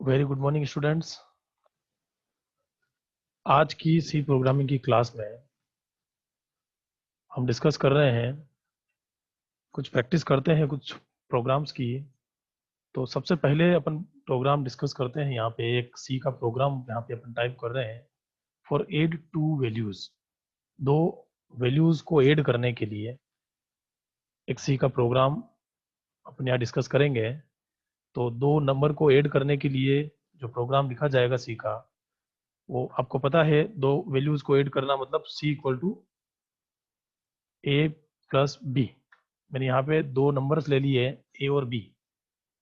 Very good morning students. आज की सी programming की क्लास में हम डिस्कस कर रहे हैं, कुछ प्रैक्टिस करते हैं कुछ प्रोग्राम्स की। तो सबसे पहले अपन प्रोग्राम डिस्कस करते हैं। यहाँ पे एक सी का प्रोग्राम यहाँ पे अपन टाइप कर रहे हैं फॉर एड टू वैल्यूज। दो वैल्यूज को ऐड करने के लिए एक सी का प्रोग्राम अपन यहाँ डिस्कस करेंगे। तो दो नंबर को ऐड करने के लिए जो प्रोग्राम लिखा जाएगा सी का, वो आपको पता है, दो वैल्यूज को ऐड करना मतलब C equal to A plus B. मैंने यहाँ पे दो नंबर्स ले लिए, ए और बी।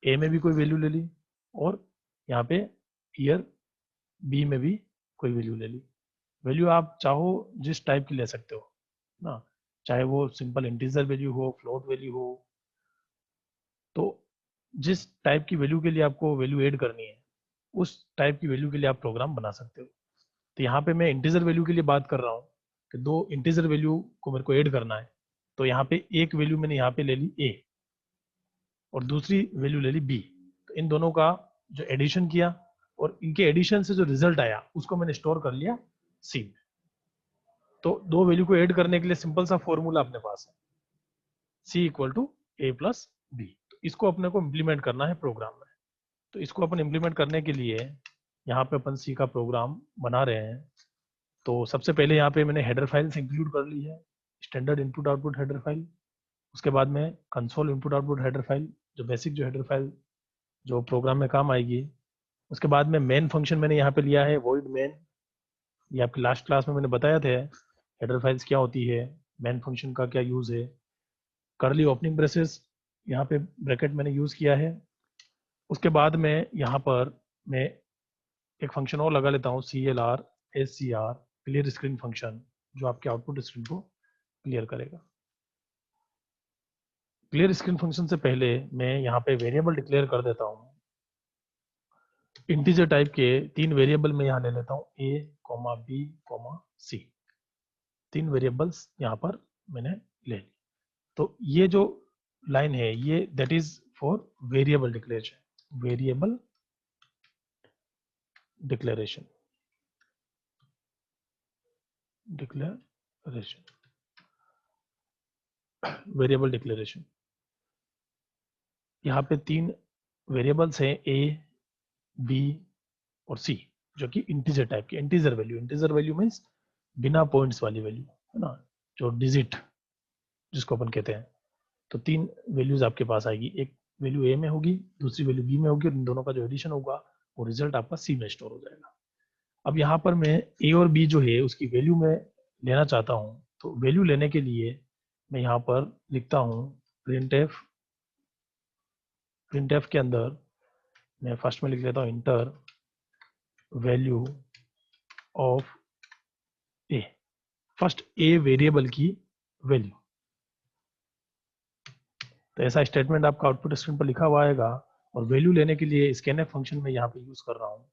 ए में भी कोई वैल्यू ले ली और यहाँ पे ईयर बी में भी कोई वैल्यू ले ली। वैल्यू आप चाहो जिस टाइप की ले सकते हो ना, चाहे वो सिंपल इंटीजर वैल्यू हो, फ्लोट वैल्यू हो। तो जिस टाइप की वैल्यू के लिए आपको वैल्यू ऐड करनी है, उस टाइप की वैल्यू के लिए आप प्रोग्राम बना सकते हो। तो यहाँ पे मैं इंटीजर वैल्यू के लिए बात कर रहा हूँ कि दो इंटीजर वैल्यू को मेरे को ऐड करना है। तो यहाँ पे एक वैल्यू मैंने यहाँ पे ले ली ए और दूसरी वैल्यू ले ली बी। तो इन दोनों का जो एडिशन किया और इनके एडिशन से जो रिजल्ट आया उसको मैंने स्टोर कर लिया सी में। तो दो वैल्यू को ऐड करने के लिए सिंपल सा फॉर्मूला अपने पास है, C equal to A plus B. तो इसको अपने को इम्प्लीमेंट करना है प्रोग्राम में। तो इसको अपन इम्प्लीमेंट करने के लिए यहाँ पे अपन सी का प्रोग्राम बना रहे हैं। तो सबसे पहले यहाँ पे मैंने हेडर फाइल्स इंक्लूड कर ली है, standard input output header file. उसके बाद में console input output header file, जो बेसिक जो हेडर फाइल जो प्रोग्राम में काम आएगी। उसके बाद में मेन फंक्शन मैंने यहाँ पे लिया है वॉइड मेन। ये आपकी लास्ट क्लास में मैंने बताया था हेडर फाइल्स क्या होती है, मेन फंक्शन का क्या यूज़ है। करली ओपनिंग ब्रेसेस, यहाँ पे ब्रैकेट मैंने यूज़ किया है। उसके बाद में यहाँ पर मैं एक फंक्शन और लगा लेता हूँ, CLR SCR clear screen function, जो आपके आउटपुट स्क्रीन को क्लियर करेगा। क्लियर स्क्रीन फंक्शन से पहले मैं यहाँ पे वेरिएबल डिक्लेयर कर देता हूँ। इंटीजर टाइप के तीन वेरिएबल में यहाँ ले लेता हूँ, a, b, c। तीन वेरिएबल्स यहाँ पर मैंने ले ली। तो ये जो लाइन है ये that is for variable declaration. Variable declaration variable declaration. यहाँ पे तीन वेरिएबल्स हैं, a, b और c, जो कि इंटीजर टाइप की integer value. Integer value means बिना पॉइंट्स वाली वैल्यू है ना, जो डिजिट जिसको अपन कहते हैं। तो तीन वैल्यूज आपके पास आएगी, एक वैल्यू ए में होगी, दूसरी वैल्यू बी में होगी और इन दोनों का जो एडिशन होगा वो रिजल्ट आपका सी में स्टोर हो जाएगा। अब यहाँ पर मैं ए और बी जो है उसकी वैल्यू में लेना चाहता हूँ। तो वैल्यू लेने के लिए मैं यहाँ पर लिखता हूँ प्रिंटएफ। प्रिंटएफ के अंदर मैं फर्स्ट में लिख लेता हूँ enter value of A. First a variable की वैल्यू। तो ऐसा स्टेटमेंट आपका आउटपुट स्क्रीन पर लिखा हुआ आएगा। और वैल्यू लेने के लिए स्कैनएफ फंक्शन में यहाँ पे यूज कर रहा हूँ।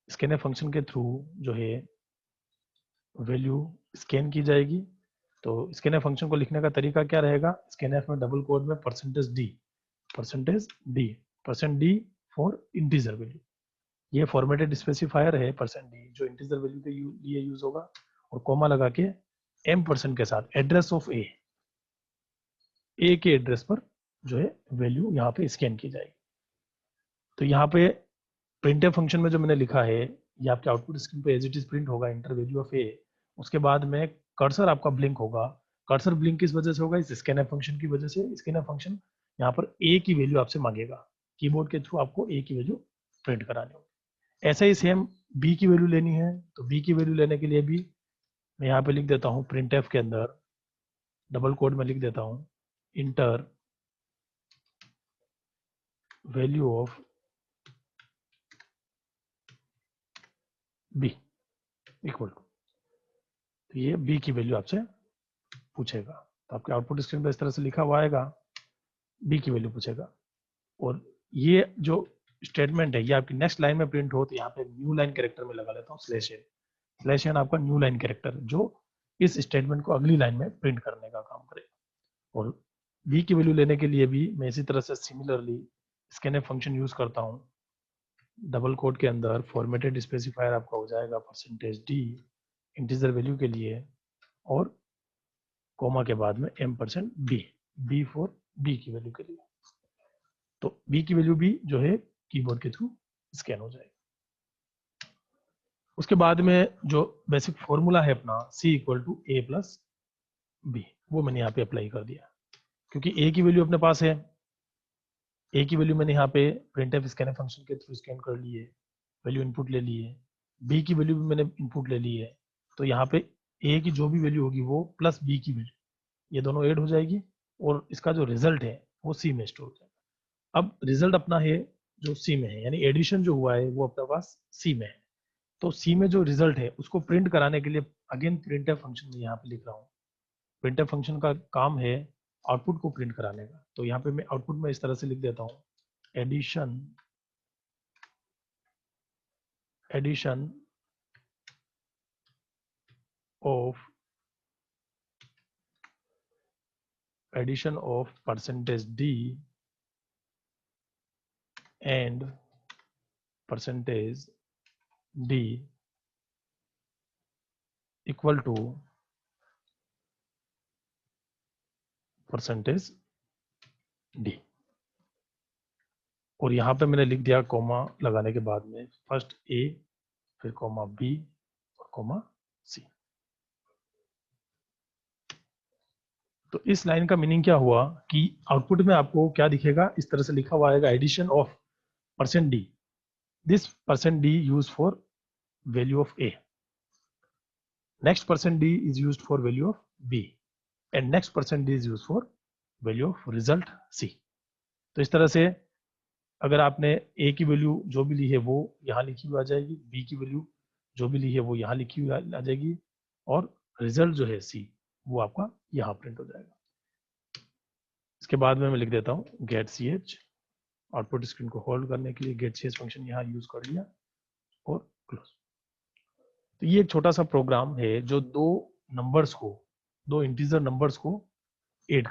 स्कैनएफ फंक्शन के थ्रू जो है वैल्यू स्कैन की जाएगी। तो स्कैनएफ फंक्शन को लिखने का तरीका क्या रहेगा, स्कैनएफ में डबल कोड में %d फॉर इंटीजर वैल्यू। ये फॉर्मेटेड स्पेसिफायर है %d, जो इंटीजर वैल्यू के लिए यूज होगा। और कोमा लगा के m% के साथ एड्रेस ऑफ ए के एड्रेस पर जो है वैल्यू यहाँ पे स्कैन की जाएगी। तो यहाँ पे प्रिंटएफ फंक्शन में जो मैंने लिखा है ये आपके आउटपुट स्क्रीन पे एज इट इज प्रिंट होगा, इंटर वैल्यू ऑफ ए। उसके बाद में कर्सर आपका ब्लिंक होगा। कर्सर ब्लिंक किस वजह से होगा, इस स्कैनएफ फंक्शन की वजह से। स्कैनएफ फंक्शन यहाँ पर ए की वैल्यू आपसे मांगेगा, कीबोर्ड के थ्रू आपको ए की वैल्यू प्रिंट करानी होगी। ऐसे ही सेम बी की वैल्यू लेनी है। तो बी की वैल्यू लेने के लिए भी मैं यहाँ पे लिख देता हूँ प्रिंटएफ के अंदर डबल कोड में लिख देता हूँ enter value of B equal to. तो ये बी की वैल्यू आपसे पूछेगा। तो आपके आउटपुट स्क्रीन पर इस तरह से लिखा हुआ आएगा, बी की वैल्यू पूछेगा। और ये जो स्टेटमेंट है ये आपकी नेक्स्ट लाइन में प्रिंट हो, तो यहाँ पे न्यू लाइन कैरेक्टर में लगा लेता हूँ /n। /n आपका न्यू लाइन कैरेक्टर जो इस स्टेटमेंट को अगली लाइन में प्रिंट करने का काम करेगा। और बी की वैल्यू लेने के लिए भी मैं इसी तरह से सिमिलरली स्कैनएफ फंक्शन यूज करता हूँ। डबल कोट के अंदर फॉर्मेटेड स्पेसिफायर आपका हो जाएगा %d इंटीजर वैल्यू के लिए, और कोमा के बाद में m%b, b फॉर b की वैल्यू के लिए। तो b की वैल्यू भी जो है कीबोर्ड के थ्रू स्कैन हो जाएगी। उसके बाद में जो बेसिक फॉर्मूला है अपना c = a + b, वो मैंने यहाँ पे अप्लाई कर दिया, क्योंकि a की वैल्यू अपने पास है। a की वैल्यू मैंने यहाँ पे printf स्कैन फंक्शन के थ्रू स्कैन कर ली है, वैल्यू इनपुट ले ली है। b की वैल्यू भी मैंने इनपुट ले ली है, तो यहाँ पे a की जो भी वैल्यू होगी वो प्लस b की वैल्यू, ये दोनों ऐड हो जाएगी, और इसका जो रिजल्ट है वो c में स्टोर हो जाएगा। अब रिजल्ट अपना है जो c में है, यानी एडिशन जो हुआ है वो अपने पास c में है। तो c में जो रिजल्ट है उसको प्रिंट कराने के लिए अगेन printf फंक्शन में यहाँ पे लिख रहा हूँ। printf फंक्शन का काम है आउटपुट को प्रिंट कराने का। तो यहाँ पे मैं आउटपुट में इस तरह से लिख देता हूँ, addition of %d and %d equal to %d, और यहाँ पे मैंने लिख दिया कोमा लगाने के बाद में फर्स्ट a, फिर कोमा b और कोमा c। तो इस लाइन का मीनिंग क्या हुआ कि आउटपुट में आपको क्या दिखेगा, इस तरह से लिखा हुआ आएगा, addition of %d, this %d used for value of a, next %d is used for value of b, and next %d is used for value of result c। तो इस तरह से अगर आपने a की वैल्यू जो भी ली है वो यहाँ लिखी हुई आ जाएगी, b की वैल्यू जो भी ली है वो यहाँ लिखी हुई आ जाएगी, और रिजल्ट जो है c वो आपका यहाँ प्रिंट हो जाएगा। इसके बाद में मैं लिख देता हूँ गेट ch, आउटपुट स्क्रीन को होल्ड करने के लिए गेट ch फंक्शन यहाँ यूज कर लिया और क्लोज। तो ये एक छोटा सा प्रोग्राम है जो दो इंटीजर नंबर्स को ऐड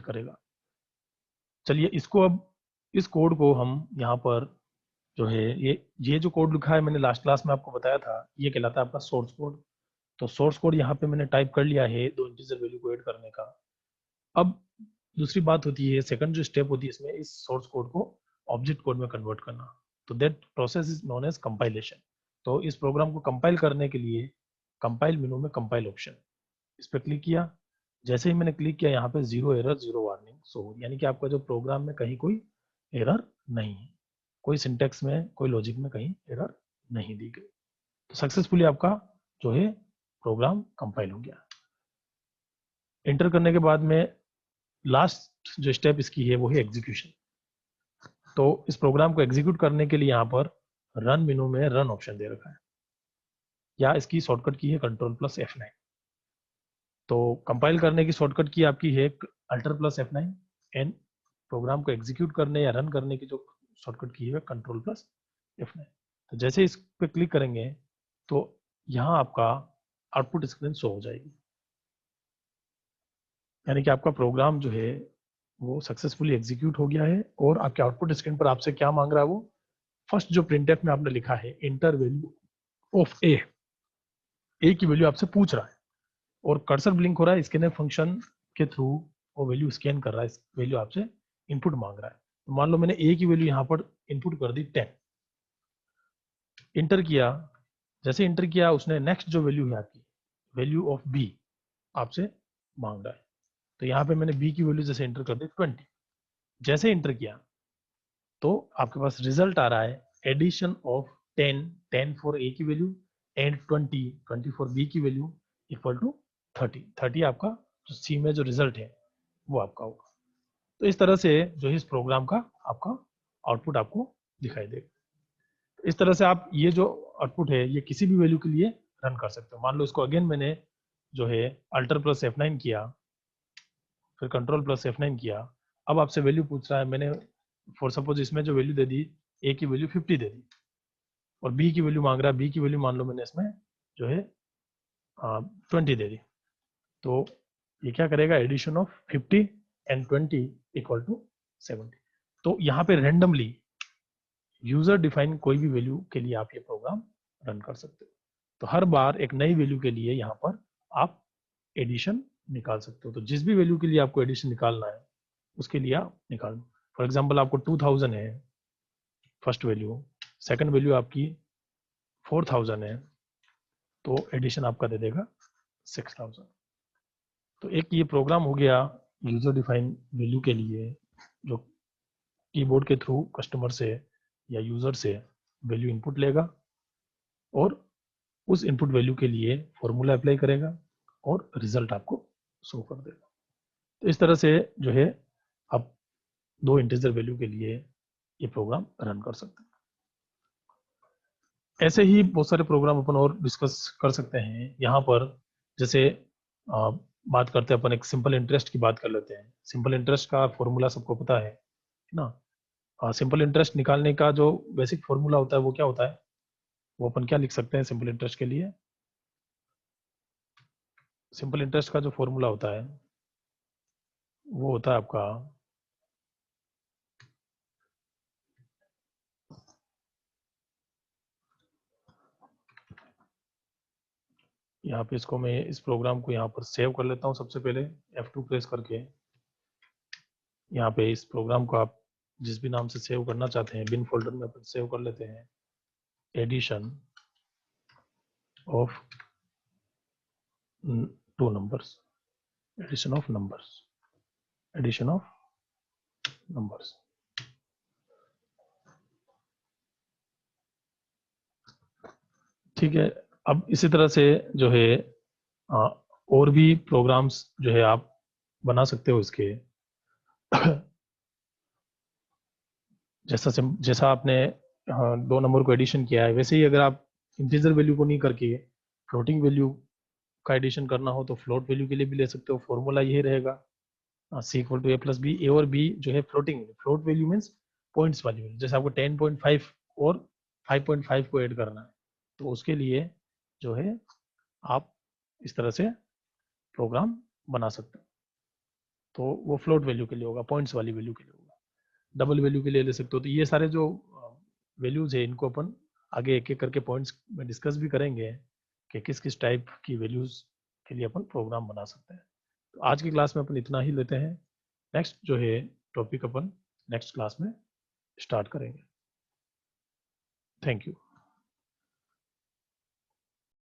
करेगा, चलिए इसको अब इस कोड को हम यहाँ पर जो है ये जो कोड लिखा है मैंने लास्ट क्लास में आपको बताया था, ये कहलाता है आपका सोर्स कोड। तो सोर्स कोड यहाँ पे मैंने टाइप कर लिया है दो इंटीजर वैल्यू को ऐड करने का। अब दूसरी बात होती है, सेकंड जो स्टेप होती है इसमें, इस सोर्स कोड को ऑब्जेक्ट कोड में कन्वर्ट करना। तो that process is known as compilation. तो इस प्रोग्राम को कंपाइल करने के लिए कंपाइल मेनू में कंपाइल ऑप्शन, इस पर क्लिक किया। जैसे ही मैंने क्लिक किया यहाँ पे 0 एरर 0 वार्निंग सो, यानी कि आपका जो प्रोग्राम में कहीं कोई एरर नहीं है, कोई सिंटेक्स में कोई लॉजिक में कहीं एरर नहीं दी गई। तो सक्सेसफुली आपका जो है प्रोग्राम कंपाइल हो गया। एंटर करने के बाद में लास्ट जो स्टेप इसकी है वो है एग्जीक्यूशन। तो इस प्रोग्राम को एग्जीक्यूट करने के लिए यहाँ पर रन मेनू में रन ऑप्शन दे रखा है, या इसकी शॉर्टकट की है Ctrl+F9। तो कंपाइल करने की शॉर्टकट की आपकी है Alt+F9, एंड प्रोग्राम को एग्जीक्यूट करने या रन करने की जो शॉर्टकट की है Ctrl+F9। तो जैसे इस पे क्लिक करेंगे तो यहाँ आपका आउटपुट स्क्रीन शो हो जाएगी, यानी कि आपका प्रोग्राम जो है वो सक्सेसफुली एग्जीक्यूट हो गया है। और आपके आउटपुट स्क्रीन पर आपसे क्या मांग रहा है, वो फर्स्ट जो printf में आपने लिखा है इंटर वैल्यू ऑफ a की वैल्यू आपसे पूछ रहा है, और कर्सर ब्लिंक हो रहा है, स्कैनर फंक्शन के थ्रू वो वैल्यू स्कैन कर रहा है, वैल्यू आपसे इनपुट मांग रहा है। तो मान लो मैंने a की वैल्यू यहाँ पर इनपुट कर दी 10, इंटर किया। जैसे इंटर किया उसने नेक्स्ट जो वैल्यू है आपकी वैल्यू ऑफ b आपसे मांग रहा है। तो यहाँ पे मैंने b की वैल्यू जैसे इंटर कर दी 20, जैसे इंटर किया तो आपके पास रिजल्ट आ रहा है एडिशन ऑफ 10 फॉर a की वैल्यू एंड 20 फॉर b की वैल्यू इक्वल टू 30 आपका जो c में जो रिजल्ट है वो आपका होगा। तो इस तरह से जो है इस प्रोग्राम का आपका आउटपुट आपको दिखाई देगा। इस तरह से आप ये जो आउटपुट है ये किसी भी वैल्यू के लिए रन कर सकते हो। मान लो इसको अगेन मैंने जो है Alt+F9 किया, फिर Ctrl+F9 किया, अब आपसे वैल्यू पूछ रहा है। मैंने फॉर सपोज इसमें जो वैल्यू दे दी a की वैल्यू 50 दे दी, और b की वैल्यू मांग रहा है, b की वैल्यू मान लो मैंने इसमें जो है 20 दे दी। तो ये क्या करेगा, addition of 50 and 20 equal to 70। तो यहाँ पे रेंडमली यूजर डिफाइन कोई भी वैल्यू के लिए आप ये प्रोग्राम रन कर सकते हो। तो हर बार एक नई वैल्यू के लिए यहाँ पर आप एडिशन निकाल सकते हो। तो जिस भी वैल्यू के लिए आपको एडिशन निकालना है उसके लिए आप निकाल। फॉर एग्जाम्पल आपको 2000 है फर्स्ट वैल्यू, सेकंड वैल्यू आपकी 4000 है, तो एडिशन आपका दे देगा 6000। तो एक ये प्रोग्राम हो गया यूजर डिफाइन वैल्यू के लिए, जो कीबोर्ड के थ्रू कस्टमर से या यूजर से वैल्यू इनपुट लेगा और उस इनपुट वैल्यू के लिए फॉर्मूला अप्लाई करेगा और रिजल्ट आपको शो कर देगा। तो इस तरह से जो है आप दो इंटीजर वैल्यू के लिए ये प्रोग्राम रन कर सकते हैं। ऐसे ही बहुत सारे प्रोग्राम अपन और डिस्कस कर सकते हैं। यहाँ पर जैसे बात करते हैं अपन, एक सिंपल इंटरेस्ट की बात कर लेते हैं। सिंपल इंटरेस्ट का फॉर्मूला सबको पता है ना। सिंपल इंटरेस्ट निकालने का जो बेसिक फॉर्मूला होता है वो क्या होता है, वो अपन क्या लिख सकते हैं सिंपल इंटरेस्ट के लिए। सिंपल इंटरेस्ट का जो फॉर्मूला होता है वो होता है आपका यहाँ पे, इसको मैं इस प्रोग्राम को यहाँ पर सेव कर लेता हूँ। सबसे पहले F2 प्रेस करके यहाँ पे इस प्रोग्राम को आप जिस भी नाम से सेव करना चाहते हैं बिन फोल्डर में अपन सेव कर लेते हैं। Addition of two numbers, addition of numbers, addition of numbers. ठीक है। अब इसी तरह से जो है और भी प्रोग्राम्स जो है आप बना सकते हो इसके। जैसा आपने 2 नंबर को एडिशन किया है, वैसे ही अगर आप इंटीजर वैल्यू को नहीं करके फ्लोटिंग वैल्यू का एडिशन करना हो तो फ्लोट वैल्यू के लिए भी ले सकते हो। फॉर्मूला यही रहेगा C equal to A plus B. A और बी जो है floating, float value means points वाली वैल्यू। जैसे आपको 10.5 और 5.5 को ऐड करना है तो उसके लिए जो है आप इस तरह से प्रोग्राम बना सकते हो। तो वो फ्लोट वैल्यू के लिए होगा, पॉइंट्स वाली वैल्यू के लिए होगा। डबल वैल्यू के लिए ले सकते हो। तो ये सारे जो वैल्यूज है इनको अपन आगे एक एक करके पॉइंट्स में डिस्कस भी करेंगे कि किस किस टाइप की वैल्यूज के लिए अपन प्रोग्राम बना सकते हैं। तो आज की क्लास में अपन इतना ही लेते हैं। नेक्स्ट जो है टॉपिक अपन नेक्स्ट क्लास में स्टार्ट करेंगे। Thank you.